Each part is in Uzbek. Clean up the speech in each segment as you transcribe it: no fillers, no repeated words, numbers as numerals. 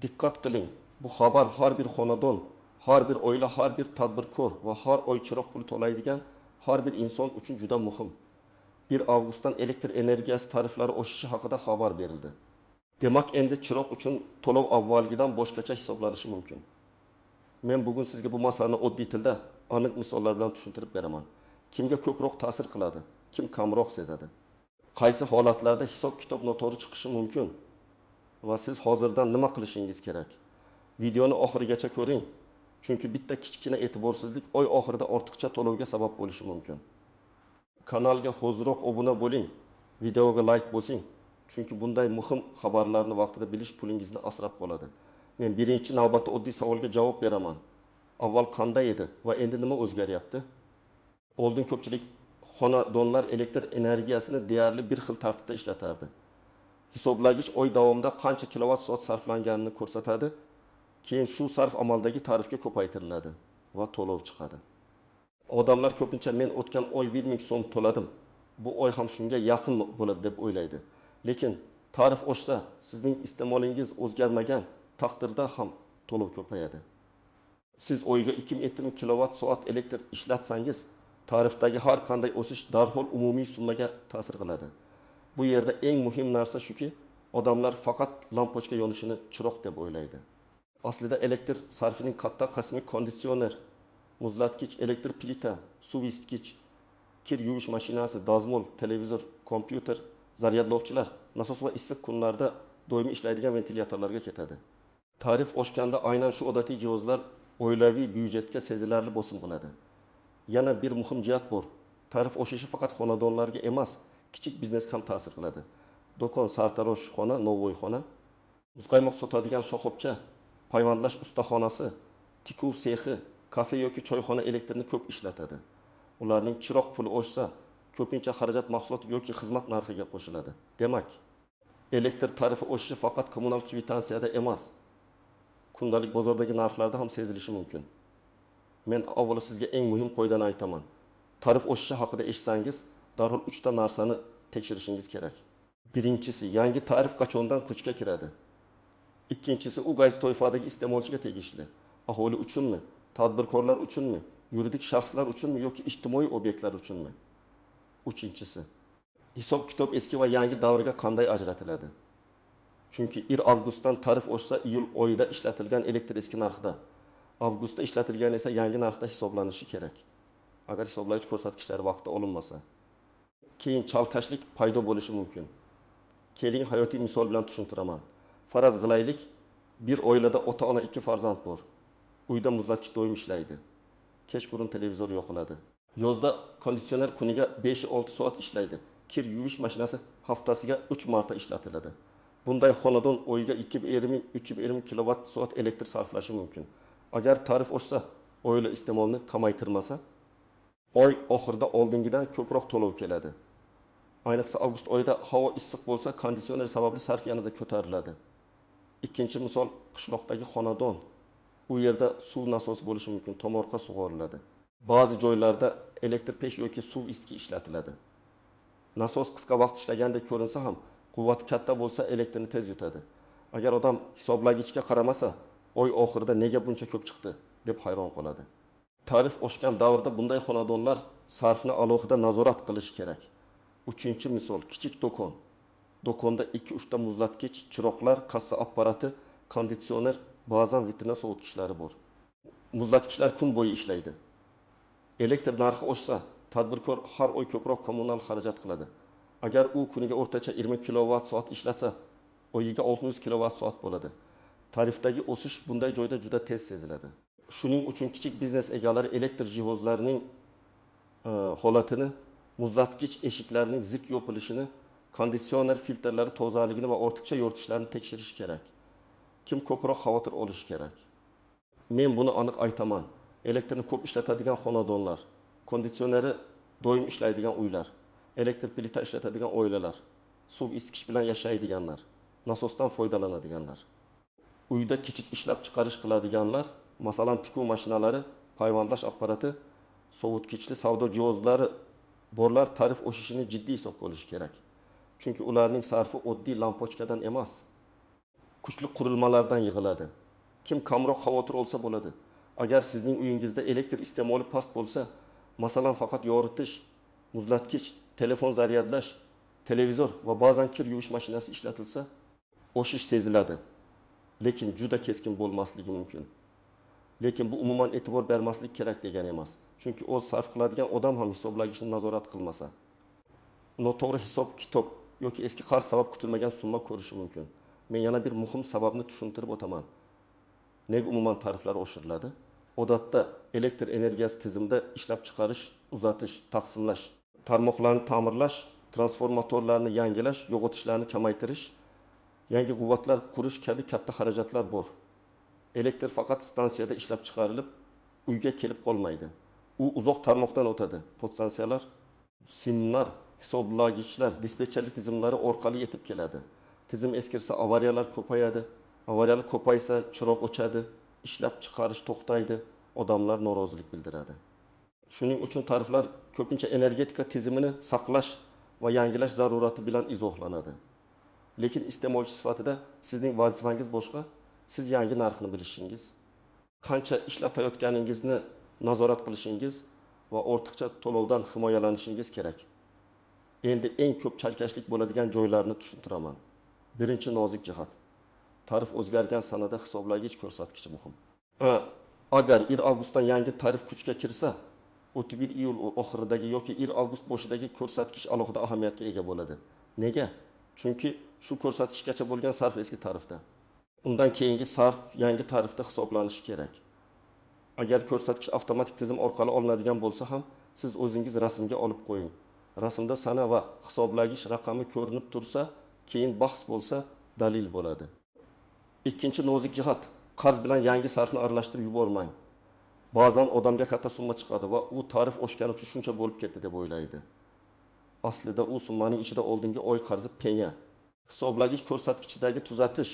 Diqqat qiling, bu xabar har bir xonadon, har bir oila, har bir tadbirkor va har oy chiroq puli to'laydigan har bir inson uchun juda muhim. 1 avgustdan elektr energiyasi tariflari oshishi haqida xabar berildi. Demak, endi chiroq uchun to'lov avvalgidan boshqacha hisoblanishi mumkin. Men bugun sizga bu masalani oddiy tilda aniq misollar bilan tushuntirib beraman. Kimga ko'proq ta'sir qiladi, kim kamroq sezadi? Qaysi holatlarda hisob-kitob noto'g'ri chiqishi mumkin? Va siz hozirdan nima qilishingiz kerak? Videoni oxirigacha ko'ring, chunki bitta kichkina e'tiborsizlik oy oxirida ortiqcha to'lovga sabab bo'lishi mumkin. Kanalga hoziroq obuna bo'ling, videoga like bosing, chunki bunday muhim xabarlarni vaqtida bilish pulingizni asrab qoladi. Men birinchi navbatda oddiy savolga javob beraman. Avval qanday edi va endi nima o'zgaryapti? Oldin ko'pchilik xonadonlar elektr energiyasini deyarli bir xil tartibda ishlatardi. Hisoblagich oy davomida qancha kilovat soat sarflanganini ko'rsatadi, keyin shu sarf amaldagi tarifga ko'paytiriladi va to'lov chiqadi. Odamlar ko'pincha men o'tgan oy 1000 so'm to'ladim, bu oy ham shunga yaqin bo'ladi deb o'ylaydi. Lekin tarif oshsa, sizning iste'molingiz o'zgarmagan taqdirda ham to'lov ko'payadi. Siz oyga 2000 kilovat soat elektr ishlatsangiz, tarifdagi har qanday o'sish darhol umumiy summaga ta'sir qiladi. Bu yerda eng muhim narsa shuki, odamlar faqat lampochka yonishini chiroq deb o'ylaydi. Aslida elektr sarfining katta qismi konditsioner, muzlatkich, elektr plita, suv isitgich, kir yuvish mashinasi, dazmol, televizor, kompyuter, zaryadlovchilar, nasos va issiq kunlarda doimiy ishlaydigan ventilyatorlarga ketadi. Tarif oshganda aynan shu odatiy jihozlar oilaviy byudjetga sezilarli bosim qiladi. Yana bir muhim jihat bor. Tarif oshishi faqat xonadonlarga emas, kichik biznesga ham ta'sir qiladi. Do'kon, sartaroshxona, novvoyxona, muzqaymoq sotadigan shoxobcha, payvandlash ustaxonasi, tikuv sexi, kafe yoki choyxona elektrni ko'p ishlatadi. Ularning chiroq puli oshsa, ko'pincha xarajat mahsulot yoki xizmat narxiga qo'shiladi. Demak, elektr tarifi oshishi faqat kommunal kvitansiyada emas, kundalik bozordagi narxlarda ham sezilishi mumkin. Men avvalo sizga eng muhim qoidani aytaman. Tarif oshishi haqida eshitsangiz, darhol 3 ta narsani tekshirishingiz kerak. Birinchisi, yangi tarif qachondan kuchga kiradi? Ikkinchisi, u qaysi toifadagi iste'molchiga tegishli? Aholi uchunmi, tadbirkorlar uchunmi, yuridik shaxslar uchunmi yoki ijtimoiy obyektlar uchunmi? Uchinchisi, hisob-kitob eski va yangi davrga qanday ajratiladi? Chunki 1 avgustdan tarif oshsa, iyul oyida ishlatilgan elektr eski narxda, avgustda ishlatilgan esa yangi narxda hisoblanishi kerak. Agar hisoblagich ko'rsatkichlari vaqtida olinmasa, keyin chalkashlik paydo bo'lishi mumkin. Keling hayotiy misol bilan tushuntiraman. Faraz qilaylik, bir oilada ota-ona 2 farzand bor. Uyda muzlatkich doim ishlaydi. Kechqurun televizor yoqiladi. Yozda konditsioner kuniga 5-6 soat ishlaydi. Kir yuvish mashinasi haftasiga 3 marta ishlatiladi. Bunday xonadon oyiga 2000-3000 kilovat soat elektr sarflashi mumkin. Agar tarif oshsa, oila iste'molini kamaytirmasa, oy oxirida oldingidan ko'proq to'lov keladi. Ayniqsa avgust oyida havo issiq bo'lsa, konditsioner sababli sarf yanada ko'tariladi. Ikkinchi misol, qishloqdagi xonadon. U yerda suv nasosi bo'lishi mumkin, tomorqa sug'oriladi. Ba'zi joylarda elektr pech yoki suv isitgi ishlatiladi. Nasos qisqa vaqt ishlagandek ko'rinsa ham, quvvat katta bo'lsa elektrni tez yutadi. Agar odam hisoblagichga qaramasa, oy oxirida nega buncha ko'p chiqdi deb hayron qoladi. Tarif oshgan davrda bunday xonadonlar sarfni alohida nazorat qilish kerak. Uchinchi misol, kichik do'kon. Do'konda 2-3 ta muzlatkich, chiroqlar, kassa apparati, konditsioner, ba'zan vitrina sovutgichlari bor. Muzlatgichlar kun bo'yi ishlaydi. Elektr narxi oshsa, tadbirkor har oy ko'proq kommunal xarajat qiladi. Agar u kuniga o'rtacha 20 kilovat soat ishlatsa, oyiga 600 kilovat soat bo'ladi. Tarifdagi o'sish bunday joyda juda tez seziladi. Shuning uchun kichik biznes egalari elektr jihozlarining holatini, muzlatkich eshiklarining zik yopilishini, konditsioner filtrlari tozaligini va ortiqcha yoritishlarni tekshirish kerak. Kim ko'proq xavotir olishi kerak? Men buni aniq aytaman. Elektrni ko'p ishlatadigan xonadonlar, konditsioneri doim ishlaydigan uylar, elektr plita ishlatadigan oilalar, suv isitish bilan yashaydiganlar, nasosdan foydalanadiganlar, uyda kichik ishlab chiqarish qiladiganlar, masalan tikuv mashinalari, payvandlash apparati, sovutgichli savdo jihozlari borlar tarif oshishini jiddiy hisobga olish kerak. Chunki ularning sarfi oddiy lampochkadan emas. kuchli qurilmalardan yig'iladi. Kim kamroq xavotir olsa bo'ladi. Agar sizning uyingizda elektr iste'moli past bo'lsa, masalan faqat yoritish, muzlatkich, telefon zaryadlash, televizor va ba'zan kir yuvish mashinasi ishlatilsa, o'shish seziladi. Lekin juda keskin bo'lmasligi mumkin. Lekin bu umuman e'tibor bermaslik kerak degani emas. Chunki o'z sarf qiladigan odam ham hisoblagichni nazorat qilmasa, noto'g'ri hisob kitob yoki eski qarz sabab kutilmagan summa ko'rishi mumkin. Men yana bir muhim sababni tushuntirib o'taman. Nega umuman tariflar oshiriladi? Odatda elektr energiyasi tizimida ishlab chiqarish, uzatish, taqsimlash, tarmoqlarni ta'mirlash, transformatorlarni yangilash, yo'g'otishlarni kamaytirish, yangi quvvatlar qurish kabi katta xarajatlar bor. Elektr faqat stansiyada ishlab chiqarilib, uyga kelib qolmaydi. U uzoq tarmoqdan o'tadi. Podstansiyalar, simlar, hisoblagichlar, dispetcherlik tizimlari orqali yetib keladi. Tizim eskirsa avariyalar ko'payadi. Avariyalar ko'paysa chiroq o'chadi, ishlab chiqarish to'xtaydi, odamlar norozilik bildiradi. Shuning uchun tariflar ko'pincha energetika tizimini saqlash va yangilash zarurati bilan izohlanadi. Lekin iste'molchi sifatida sizning vazifangiz boshqa. Siz yangi narxni bilishingiz, qancha ishlatayotganingizni nazorat qilishingiz va ortiqcha to'lovdan himoyalanishingiz kerak. Endi eng ko'p chalkashlik bo'ladigan joylarni tushuntiraman. Birinchi nozik jihat. Tarif o'zgargan sanada hisoblagich ko'rsatkichi muhim. Agar 1 avgustdan yangi tarif kuchga kirsa, 31 iyul oxiridagi yoki 1 avgust boshidagi ko'rsatkich alohida ahamiyatga ega bo'ladi. Nega? Chunki shu ko'rsatkichgacha bo'lgan sarf eski tarifda. Undan keyingi sarf yangi tarifda hisoblanishi kerak. Agar ko'rsatkich avtomatik tizim orqali olinadigan bo'lsa ham, siz o'zingiz rasmga olib qo'ying. Rasmda sana va hisoblagich raqami ko'rinib tursa, keyin bahs bo'lsa, dalil bo'ladi. Ikkinchi nozik jihat, qarz bilan yangi sarfni aralashtirib yubormang. Ba'zan odamga katta summa chiqadi va u tarif oshgani uchun shuncha bo'lib ketdi deb o'ylaydi. Aslida u summaning ichida oldingi oy qarzi penya. Hisoblagich ko'rsatkichidagi tuzatish,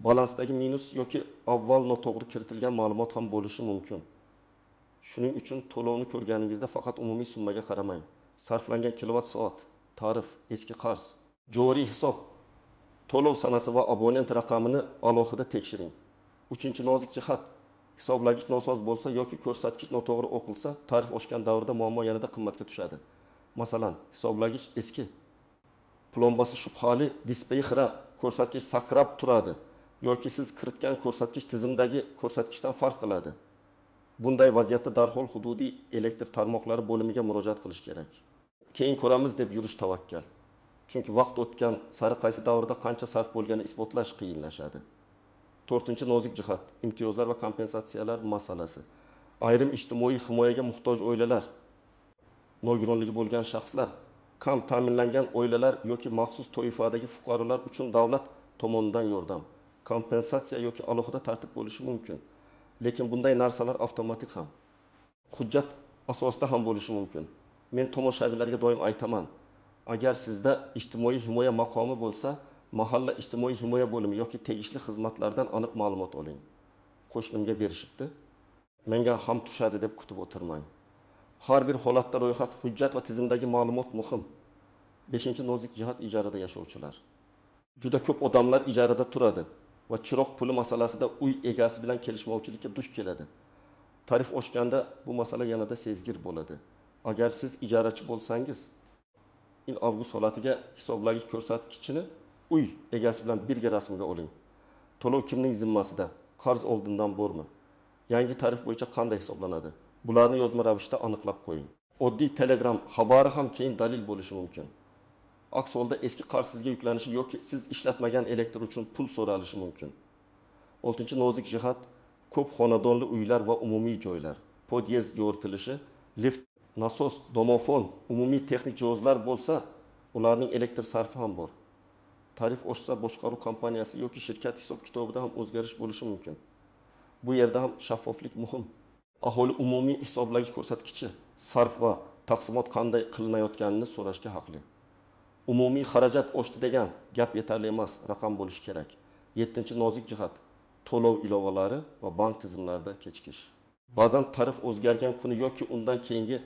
balansdagi minus yoki avval noto'g'ri kiritilgan ma'lumot ham bo'lishi mumkin. Shuning uchun to'lovni ko'rganingizda faqat umumiy summaga qaramang. Sarflangan kilovat soat, tarif, eski qarz, joriy hisob, to'lov sanasi va abonent raqamini alohida tekshiring. Uchinchi nozik jihat, hisoblagich nosoz bo'lsa yoki ko'rsatkich noto'g'ri o'qilsa, tarif oshgan davrda muammo yanada qimmatga tushadi. Masalan, hisoblagich eski, plombasi shubhali, displeyi xira, ko'rsatkich sakrab turadi yoki siz kiritgan ko'rsatkich tizimdagi ko'rsatkichdan farq qiladi. Bunday vaziyatda darhol hududiy elektr tarmoqlari bo'limiga murojaat qilish kerak. Keyin ko'ramiz deb yurish tavakkal. Chunki vaqt o'tgan sari qaysi davrda qancha sarf bo'lganini isbotlash qiyinlashadi. To'rtinchi nozik jihat, imtiyozlar va kompensatsiyalar masalasi. Ayrim ijtimoiy himoyaga muhtoj oilalar, nogironligi bo'lgan shaxslar, kam ta'minlangan oilalar yoki maxsus toifadagi fuqarolar uchun davlat tomonidan yordam, kompensatsiya yoki alohida tartib bo'lishi mumkin. Lekin bunday narsalar avtomatik ham, hujjat asosida ham bo'lishi mumkin. Men tomoshabinlarga doim aytaman, agar sizda ijtimoiy himoya maqomi bo'lsa, mahalla ijtimoiy himoya bo'limi yoki tegishli xizmatlardan aniq ma'lumot oling. Qo'shnimga berishibdi, menga ham tushadi deb kutib o'tirmang. Har bir holatda ro'yxat, hujjat va tizimdagi ma'lumot muhim. 5-nozik jihat ijarada yashovchilar. Juda ko'p odamlar ijarada turadi va chiroq puli masalasida uy egasi bilan kelishmovchilikka duch keladi. Tarif oshganda bu masala yanada sezgir bo'ladi. Agar siz ijarachi bo'lsangiz, 1 avgust holatiga hisoblagich ko'rsatkichini uy egasi bilan birga rasmga oling. To'lov kimning zimmasida? Qarz oldindan bormi? Yangi tarif bo'yicha qanday hisoblanadi? Bularni yozma ravishda aniqlab qo'ying. Oddiy telegram xabari ham keyin dalil bo'lishi mumkin. Aks holda eski qarz sizga yuklanishi yoki siz ishlatmagan elektr uchun pul so'ralishi mumkin. 6-nozik jihat, ko'p xonadonli uylar va umumiy joylar, podyezd yoritilishi, lift, nasos, domofon, umumiy texnik jihozlar bo'lsa, ularning elektr sarfi ham bor. Tarif oshsa boshqaruv kompaniyasi yoki shirkat hisob kitobida ham o'zgarish bo'lishi mumkin. Bu yerda ham shaffoflik muhim. Aholi umumiy hisoblagich ko'rsatkichi, sarf va taqsimot qanday qilinayotganini so'rashga haqli. Umumiy xarajat oshdi degan gap yetarli emas, raqam bo'lishi kerak. 7-nozik jihat, to'lov ilovalari va bank tizimlarida kechikish. Ba'zan tarif o'zgargan kuni yoki undan keyingi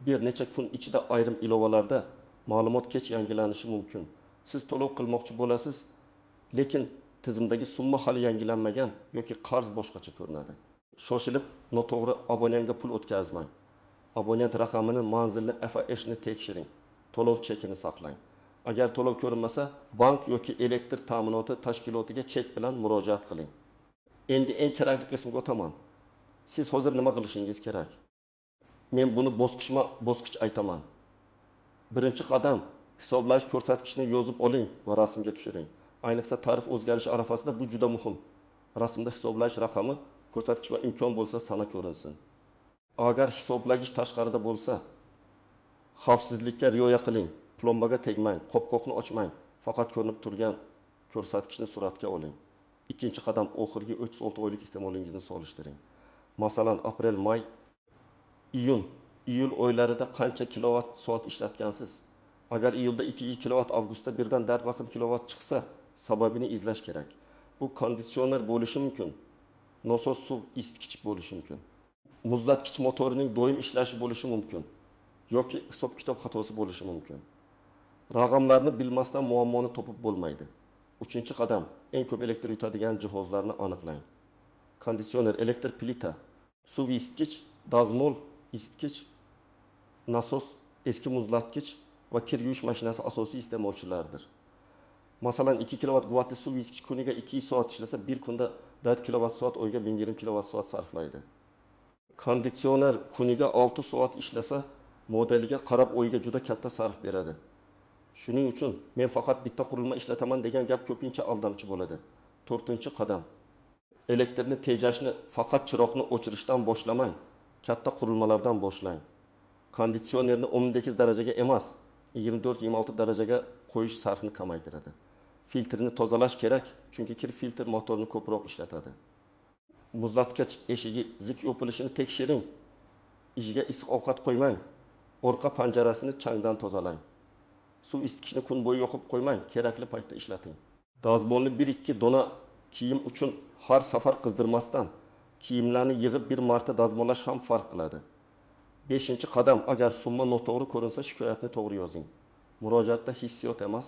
bir necha kun ichida ayrim ilovalarda ma'lumot kech yangilanishi mumkin. Siz to'lov qilmoqchi bo'lasiz, lekin tizimdagi summa hali yangilanmagan yoki qarz boshqacha ko'rinadi. Shoshilib noto'g'ri abonentga pul o'tkazmang. Abonent raqamini, manzilni, FAShni tekshiring. To'lov chekini saqlang. Agar to'lov ko'rinmasa, bank yoki elektr ta'minoti tashkilotiga chek bilan murojaat qiling. Endi eng kerakli qismga o'taman. Siz hozir nima qilishingiz kerak? Men buni bosqichma-bosqich aytaman. Birinchi qadam, hisoblash ko'rsatkichini yozib oling va rasmga tushiring. Ayniqsa tarif o'zgarishi arafasida bu juda muhim. Rasmda hisoblash raqami, ko'rsatkich va imkon bo'lsa sana ko'rinsin. Agar hisoblagich tashqarida bo'lsa, xavfsizlikka rioya qiling. Plombaga tegmang, qopqoqni ochmang. Faqat ko'rinib turgan ko'rsatkichni suratga oling. Ikkinchi qadam, oxirgi 36 oylik iste'molingizni solishtiring. Masalan, aprel, may, iyul oylarida qancha kilovat soat ishlatgansiz? Agar iyulda 2 kilovat, avgustda birdan darvaqim kilovat chiqsa, sababini izlash kerak. Bu konditsioner bo'lishi mumkin. Nasos suv isitgich bo'lishi mumkin. Muzlatkich motorining doim ishlashi bo'lishi mumkin. Yoki hisob-kitob xatosi bo'lishi mumkin. Raqamlarni bilmasdan muammoni topib bo'lmaydi. Uchinchi qadam, eng ko'p elektr yutadigan jihozlarni aniqlang. Konditsioner, elektr plita, suv isitgich, dazmol isitgich, nasos, eski muzlatkich va kir yuvish mashinasi asosiy iste'molchilardir. Masalan, 2 kilovat quvvatli suv isitgich kuniga 2 soat ishlasa, bir kunda 4 kilovat soat oyga 1020 kilovat soat sarflaydi. Konditsioner kuniga 6 soat ishlasa, modeliga qarab oyga juda katta sarf beradi. Shuning uchun men faqat bitta qurilma ishlataman degan gap ko'pincha aldamchi bo'ladi. 4-qadam. Elektrni tejashni faqat chiroqni o'chirishdan boshlamang, katta qurilmalardan boshlang. Konditsionerni 18 darajaga emas, 24-26 darajaga qo'yish sarfni kamaytiradi. Filtrni tozalash kerak, chunki kir filtr motorni ko'proq ishlatadi. Muzlatkich eshigi zik yopilishini tekshiring. Ishiga issiq ovqat qo'ymang. Orqa panjarasini changdan tozalang. Suv isitgichni kun bo'yi yoqib qo'ymang, kerakli paytda ishlating. Dazmolni 1-2 dona kiyim uchun har safar qizdirmasdan kiyimlarni yig'ib bir marta dazmollash ham farq qiladi. 5-qadam, agar summa noto'g'ri ko'rinsa, shikoyatni to'g'ri yozing. Murojaatda hissiyot emas,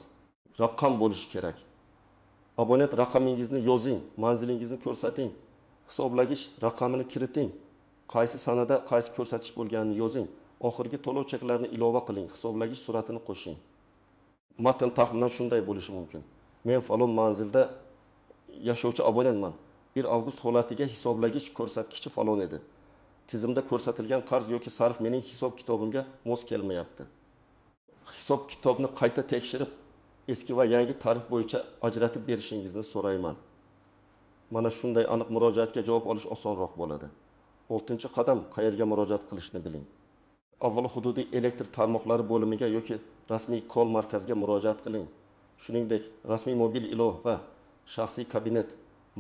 raqam bo'lishi kerak. Abonent raqamingizni yozing, manzilingizni ko'rsating, hisoblagich raqamini kiriting, qaysi sanada qaysi ko'rsatish bo'lganini yozing, oxirgi to'lov cheklarini ilova qiling, hisoblagich suratini qo'shing. Matn taxminan shunday bo'lishi mumkin. Men falon manzilda yashovchi abonentman. 1 avgust holatiga hisoblagich ko'rsatkichi falon edi. Tizimda ko'rsatilgan qarz yoki sarf mening hisob kitobimga mos kelmayapti. Hisob kitobni qayta tekshirib, eski va yangi tarif bo'yicha ajratib berishingizni so'rayman. Mana shunday aniq murojaatga javob olish osonroq bo'ladi. 6-qadam, qayerga murojaat qilishni biling. Avvalo hududiy elektr tarmoqlari bo'limiga yoki rasmiy kol markaziga murojaat qiling. Shuningdek, rasmiy mobil ilov va shaxsiy kabinet,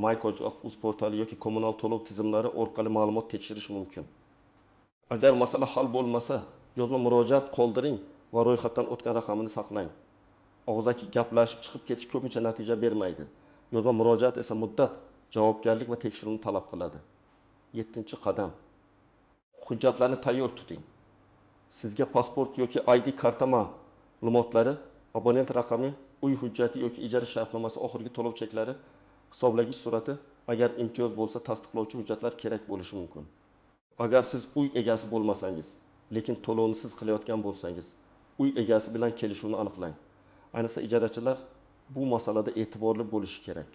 MyKo'z portali yoki kommunal to'lov tizimlari orqali ma'lumot tekshirish mumkin. Agar masala hal bo'lmasa, yozma murojaat qoldiring va ro'yxatdan o'tgan raqamini saqlang. Og'zaki gaplashib chiqib ketish ko'pincha natija bermaydi. Yozma murojaat esa muddat, javobgarlik va tekshiruvni talab qiladi. 7-qadam. Hujjatlarni tayyor tuting. Sizga pasport yoki ID karta ma'lumotlari, abonent raqami, uy hujjati yoki ijara shartnomasi, oxirgi to'lov cheklari, hisoblagich surati, agar imtiyoz bo'lsa tasdiqlovchi hujjatlar kerak bo'lishi mumkin. Agar siz uy egasi bo'lmasangiz, lekin to'lovni siz qilayotgan bo'lsangiz, uy egasi bilan kelishuvni aniqlang. Ayniqsa ijarachilar bu masalada e'tiborli bo'lishi kerak.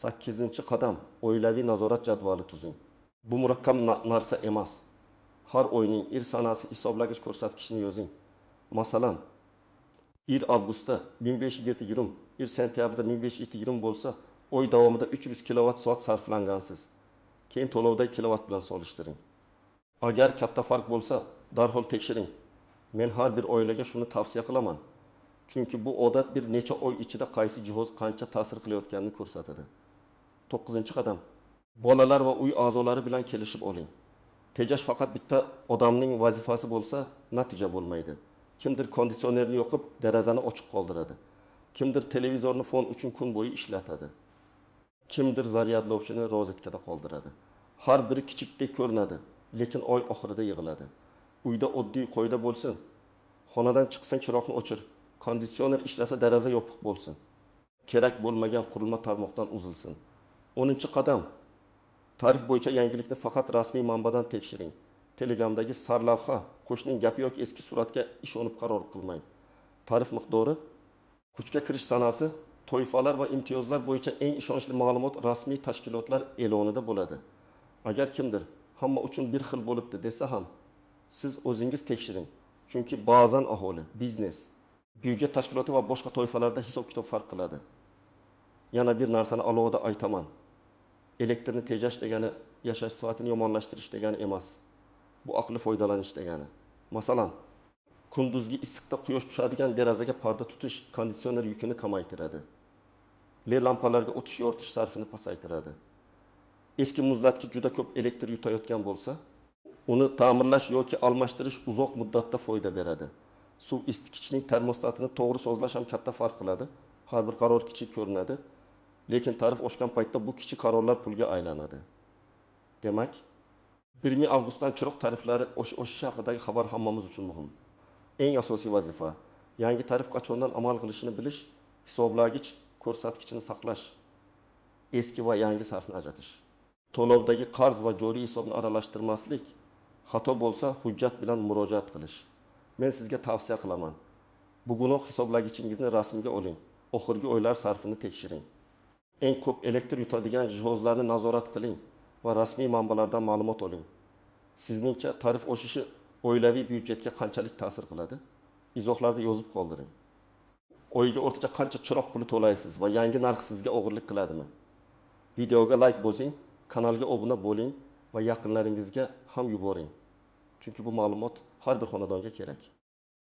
8-qadam, oilaviy nazorat jadvali tuzing. Bu murakkab narsa emas. Har oyning sanasi hisoblagich ko'rsatkichini yozing. Masalan, 1 avgustda 1520, 1 sentyabrda 1520 bo'lsa, oy davomida 300 kilovat soat sarflangansiz. Keyin to'lovdagi kilovat bilan solishtiring. Agar katta farq bo'lsa, darhol tekshiring. Men har bir oilaga shuni tavsiya qilaman. Chunki bu odat bir necha oy ichida qaysi jihoz qancha ta'sir qilayotganini ko'rsatadi. 9-qadam. Bolalar va uy a'zolari bilan kelishib oling. Tejash faqat bitta odamning vazifasi bo'lsa, natija bo'lmaydi. Kimdir konditsionerni yoqib, derazani ochiq qoldiradi. Kimdir televizorni fon uchun kun bo'yi ishlatadi. Kimdir zaryadlovchini rozetkada qoldiradi. Har biri kichikdek ko'rinadi, lekin oy oxirida yig'iladi. Uyda oddiy qoida bo'lsin. Xonadan chiqsang chiroqni o'chir. Konditsioner ishlasa deraza yopiq bo'lsin. kerak bo'lmagan qurilma tarmoqdan uzilsin. 10-qadam. Tarif bo'yicha yangilikni faqat rasmiy manbadan tekshiring. Telegramdagi sarlavha, qo'shning gapi yoki eski suratga ishonib qaror qilmang. Tarif miqdori, kuchga kirish sanasi, toifalar va imtiyozlar bo'yicha eng ishonchli ma'lumot rasmiy tashkilotlar e'lonida bo'ladi. Agar kimdir hamma uchun bir xil bo'libdi desa ham, siz o'zingiz tekshiring. Chunki ba'zan aholi, biznes, byudjet tashkiloti va boshqa toifalarda hisob-kitob farq qiladi. Yana bir narsani alohida aytaman. Elektrni tejash degani yashash sifatini yomonlashtirish degani emas. Bu aqlli foydalanish degani. Masalan, kunduzgi issiqda quyosh tushadigan derazaga parda tutish konditsioner yukini kamaytiradi. LED lampalarga o'tish yoritish sarfini pasaytiradi. Eski muzlatgich juda ko'p elektr yutayotgan bo'lsa, uni ta'mirlash yoki almashtirish uzoq muddatda foyda beradi. Suv isitgichning termostatini to'g'ri sozlash ham katta farq qiladi. Har bir qaror kichik ko'rinadi, lekin tarif oshgan paytda bu kichik qarorlar pulga aylanadi. Demak, 1 avgustdan chiroq tariflari oshishi haqidagi xabar hammamiz uchun muhim. Eng asosiy vazifa yangi tarif qachondan amal qilishini bilish, hisoblagich ko'rsatkichini saqlash, eski va yangi sarfni ajratish. To'lovdagi qarz va joriy hisobni aralashtirmaslik, xato bo'lsa hujjat bilan murojaat qilish. Men sizga tavsiya qilaman. Bugunoq hisoblagichingizni rasmga oling, oxirgi oylar sarfini tekshiring. Eng ko'p elektr yutadigan jihozlarni nazorat qiling va rasmiy manbalardan ma'lumot oling. Sizningcha tarif oshishi oilaviy byudjetga qanchalik ta'sir qiladi? Izohlarda yozib qoldiring. Oyiga o'rtacha qancha chiroq puli to'laysiz va yangi narx sizga og'irlik qiladimi? Videoga like bosing, kanalga obuna bo'ling va yaqinlaringizga ham yuboring. Chunki bu ma'lumot har bir xonadonga kerak.